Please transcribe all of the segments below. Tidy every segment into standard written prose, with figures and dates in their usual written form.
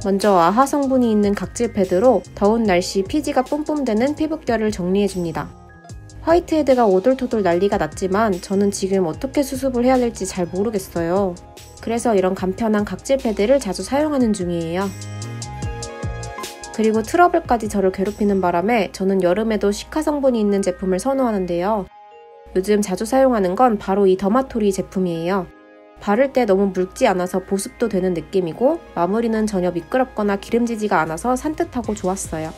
먼저 아하 성분이 있는 각질 패드로 더운 날씨 피지가 뿜뿜대는 피부결을 정리해줍니다. 화이트헤드가 오돌토돌 난리가 났지만 저는 지금 어떻게 수습을 해야 될지 잘 모르겠어요. 그래서 이런 간편한 각질 패드를 자주 사용하는 중이에요. 그리고 트러블까지 저를 괴롭히는 바람에 저는 여름에도 시카 성분이 있는 제품을 선호하는데요. 요즘 자주 사용하는 건 바로 이 더마토리 제품이에요. 바를 때 너무 묽지 않아서 보습도 되는 느낌이고 마무리는 전혀 미끄럽거나 기름지지가 않아서 산뜻하고 좋았어요.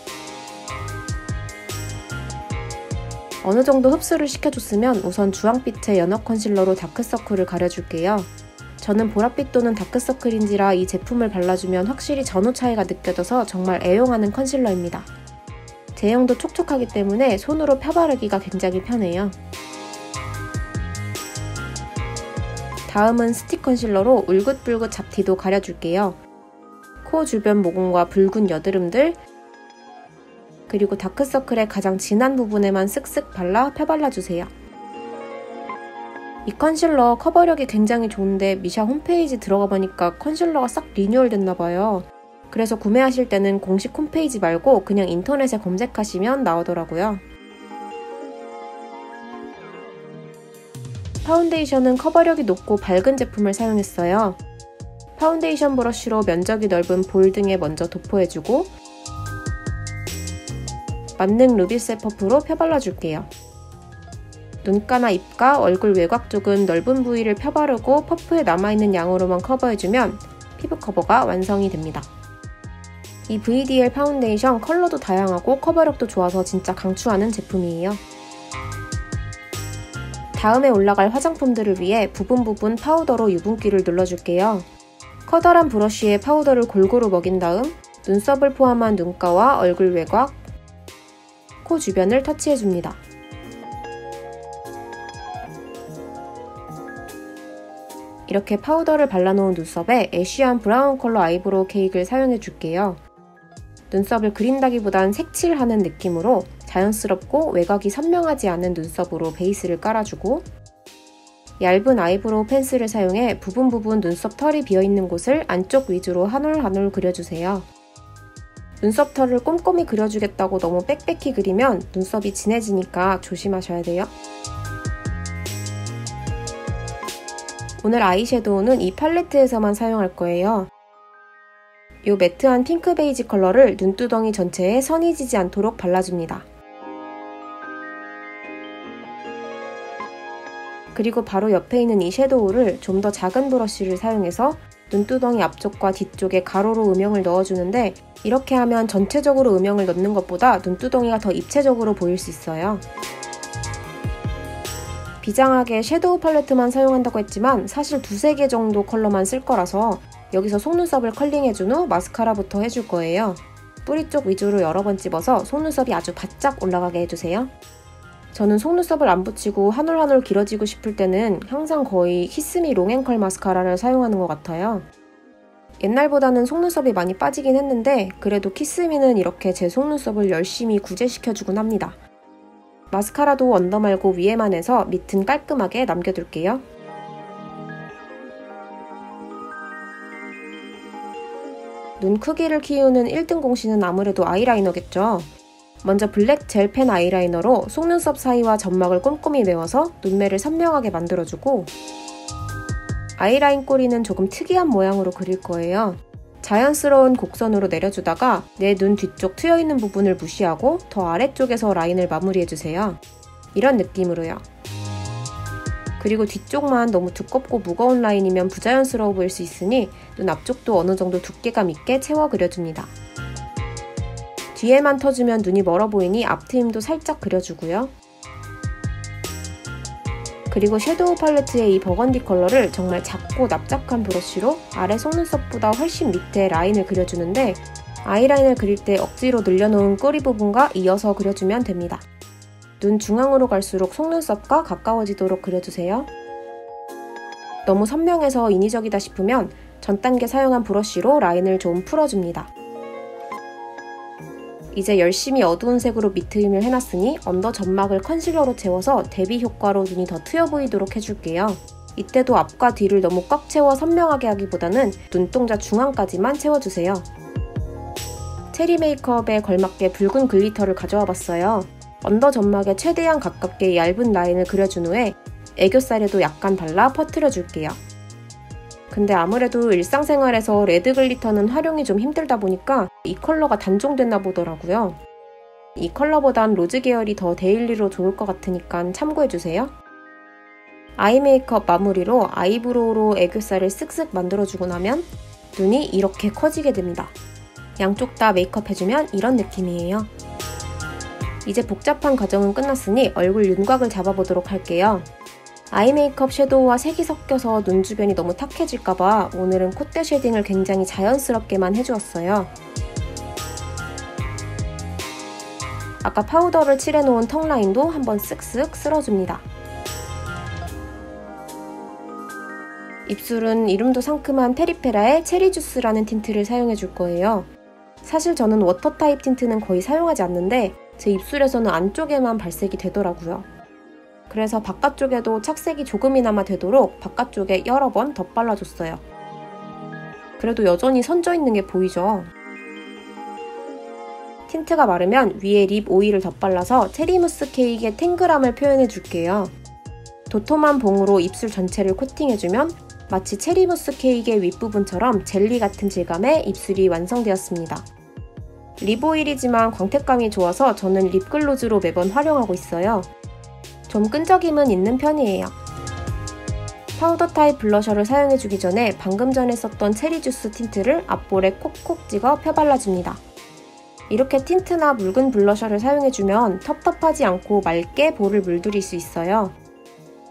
어느 정도 흡수를 시켜줬으면 우선 주황빛의 연어 컨실러로 다크서클을 가려줄게요. 저는 보랏빛 또는 다크서클인지라 이 제품을 발라주면 확실히 전후 차이가 느껴져서 정말 애용하는 컨실러입니다. 제형도 촉촉하기 때문에 손으로 펴바르기가 굉장히 편해요. 다음은 스틱 컨실러로 울긋불긋 잡티도 가려줄게요. 코 주변 모공과 붉은 여드름들, 그리고 다크서클의 가장 진한 부분에만 쓱쓱 발라 펴발라주세요. 이 컨실러 커버력이 굉장히 좋은데 미샤 홈페이지 들어가 보니까 컨실러가 싹 리뉴얼 됐나봐요. 그래서 구매하실 때는 공식 홈페이지 말고 그냥 인터넷에 검색하시면 나오더라고요. 파운데이션은 커버력이 높고 밝은 제품을 사용했어요. 파운데이션 브러쉬로 면적이 넓은 볼 등에 먼저 도포해주고 만능 루비셀 퍼프로 펴발라줄게요. 눈가나 입가, 얼굴 외곽 쪽은 넓은 부위를 펴바르고 퍼프에 남아있는 양으로만 커버해주면 피부 커버가 완성이 됩니다. 이 VDL 파운데이션 컬러도 다양하고 커버력도 좋아서 진짜 강추하는 제품이에요. 다음에 올라갈 화장품들을 위해 부분 파우더로 유분기를 눌러줄게요. 커다란 브러쉬에 파우더를 골고루 먹인 다음 눈썹을 포함한 눈가와 얼굴 외곽, 코 주변을 터치해줍니다. 이렇게 파우더를 발라놓은 눈썹에 애쉬한 브라운 컬러 아이브로우 케이크를 사용해줄게요. 눈썹을 그린다기보단 색칠하는 느낌으로 자연스럽고 외곽이 선명하지 않은 눈썹으로 베이스를 깔아주고 얇은 아이브로우 펜슬을 사용해 부분 눈썹 털이 비어있는 곳을 안쪽 위주로 한 올 한 올 그려주세요. 눈썹 털을 꼼꼼히 그려주겠다고 너무 빽빽히 그리면 눈썹이 진해지니까 조심하셔야 돼요. 오늘 아이섀도우는 이 팔레트에서만 사용할 거예요. 이 매트한 핑크 베이지 컬러를 눈두덩이 전체에 선이 지지 않도록 발라줍니다. 그리고 바로 옆에 있는 이 섀도우를 좀 더 작은 브러쉬를 사용해서 눈두덩이 앞쪽과 뒤쪽에 가로로 음영을 넣어주는데 이렇게 하면 전체적으로 음영을 넣는 것보다 눈두덩이가 더 입체적으로 보일 수 있어요. 비장하게 섀도우 팔레트만 사용한다고 했지만 사실 두세 개 정도 컬러만 쓸 거라서 여기서 속눈썹을 컬링해준 후 마스카라부터 해줄 거예요. 뿌리 쪽 위주로 여러 번 집어서 속눈썹이 아주 바짝 올라가게 해주세요. 저는 속눈썹을 안 붙이고 한 올 한 올 길어지고 싶을 때는 항상 거의 키스미 롱앤컬 마스카라를 사용하는 것 같아요. 옛날보다는 속눈썹이 많이 빠지긴 했는데 그래도 키스미는 이렇게 제 속눈썹을 열심히 구제시켜주곤 합니다. 마스카라도 언더 말고 위에만 해서 밑은 깔끔하게 남겨둘게요. 눈 크기를 키우는 1등 공신은 아무래도 아이라이너겠죠. 먼저 블랙 젤 펜 아이라이너로 속눈썹 사이와 점막을 꼼꼼히 메워서 눈매를 선명하게 만들어주고 아이라인 꼬리는 조금 특이한 모양으로 그릴 거예요. 자연스러운 곡선으로 내려주다가 내 눈 뒤쪽 트여있는 부분을 무시하고 더 아래쪽에서 라인을 마무리해주세요. 이런 느낌으로요. 그리고 뒤쪽만 너무 두껍고 무거운 라인이면 부자연스러워 보일 수 있으니 눈 앞쪽도 어느 정도 두께감 있게 채워 그려줍니다. 뒤에만 터주면 눈이 멀어 보이니 앞트임도 살짝 그려주고요. 그리고 섀도우 팔레트의 이 버건디 컬러를 정말 작고 납작한 브러쉬로 아래 속눈썹보다 훨씬 밑에 라인을 그려주는데 아이라인을 그릴 때 억지로 늘려놓은 꼬리 부분과 이어서 그려주면 됩니다. 눈 중앙으로 갈수록 속눈썹과 가까워지도록 그려주세요. 너무 선명해서 인위적이다 싶으면 전 단계 사용한 브러쉬로 라인을 좀 풀어줍니다. 이제 열심히 어두운 색으로 밑트임을 해놨으니 언더 점막을 컨실러로 채워서 대비 효과로 눈이 더 트여 보이도록 해줄게요. 이때도 앞과 뒤를 너무 꽉 채워 선명하게 하기보다는 눈동자 중앙까지만 채워주세요. 체리 메이크업에 걸맞게 붉은 글리터를 가져와 봤어요. 언더 점막에 최대한 가깝게 얇은 라인을 그려준 후에 애교살에도 약간 발라 퍼뜨려 줄게요. 근데 아무래도 일상생활에서 레드 글리터는 활용이 좀 힘들다 보니까 이 컬러가 단종됐나 보더라고요. 이 컬러보단 로즈 계열이 더 데일리로 좋을 것 같으니까 참고해주세요. 아이 메이크업 마무리로 아이브로우로 애교살을 쓱쓱 만들어주고 나면 눈이 이렇게 커지게 됩니다. 양쪽 다 메이크업 해주면 이런 느낌이에요. 이제 복잡한 과정은 끝났으니 얼굴 윤곽을 잡아보도록 할게요. 아이 메이크업 섀도우와 색이 섞여서 눈 주변이 너무 탁해질까봐 오늘은 콧대 쉐딩을 굉장히 자연스럽게만 해주었어요. 아까 파우더를 칠해놓은 턱 라인도 한번 쓱쓱 쓸어줍니다. 입술은 이름도 상큼한 페리페라의 체리 주스라는 틴트를 사용해줄 거예요. 사실 저는 워터 타입 틴트는 거의 사용하지 않는데 제 입술에서는 안쪽에만 발색이 되더라고요. 그래서 바깥쪽에도 착색이 조금이나마 되도록 바깥쪽에 여러 번 덧발라줬어요. 그래도 여전히 선져 있는 게 보이죠? 틴트가 마르면 위에 립 오일을 덧발라서 체리무스 케이크의 탱글함을 표현해줄게요. 도톰한 봉으로 입술 전체를 코팅해주면 마치 체리무스 케이크의 윗부분처럼 젤리 같은 질감의 입술이 완성되었습니다. 립 오일이지만 광택감이 좋아서 저는 립글로즈로 매번 활용하고 있어요. 좀 끈적임은 있는 편이에요. 파우더 타입 블러셔를 사용해주기 전에 방금 전에 썼던 체리 주스 틴트를 앞볼에 콕콕 찍어 펴발라줍니다. 이렇게 틴트나 묽은 블러셔를 사용해주면 텁텁하지 않고 맑게 볼을 물들일 수 있어요.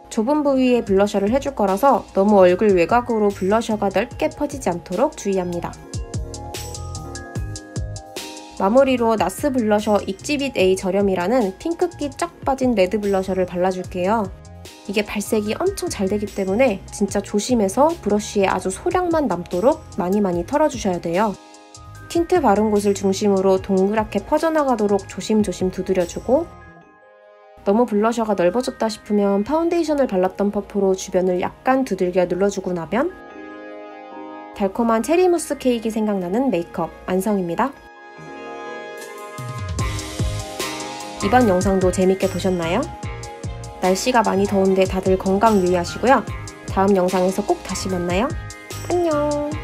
좁은 부위에 블러셔를 해줄 거라서 너무 얼굴 외곽으로 블러셔가 넓게 퍼지지 않도록 주의합니다. 마무리로 나스 블러셔 익지빗 A 저렴이라는 핑크기 쫙 빠진 레드 블러셔를 발라줄게요. 이게 발색이 엄청 잘 되기 때문에 진짜 조심해서 브러쉬에 아주 소량만 남도록 많이 털어주셔야 돼요. 틴트 바른 곳을 중심으로 동그랗게 퍼져나가도록 조심조심 두드려주고 너무 블러셔가 넓어졌다 싶으면 파운데이션을 발랐던 퍼프로 주변을 약간 두들겨 눌러주고 나면 달콤한 체리무스 케이크가 생각나는 메이크업 완성입니다. 이번 영상도 재밌게 보셨나요? 날씨가 많이 더운데 다들 건강 유의하시고요. 다음 영상에서 꼭 다시 만나요. 안녕!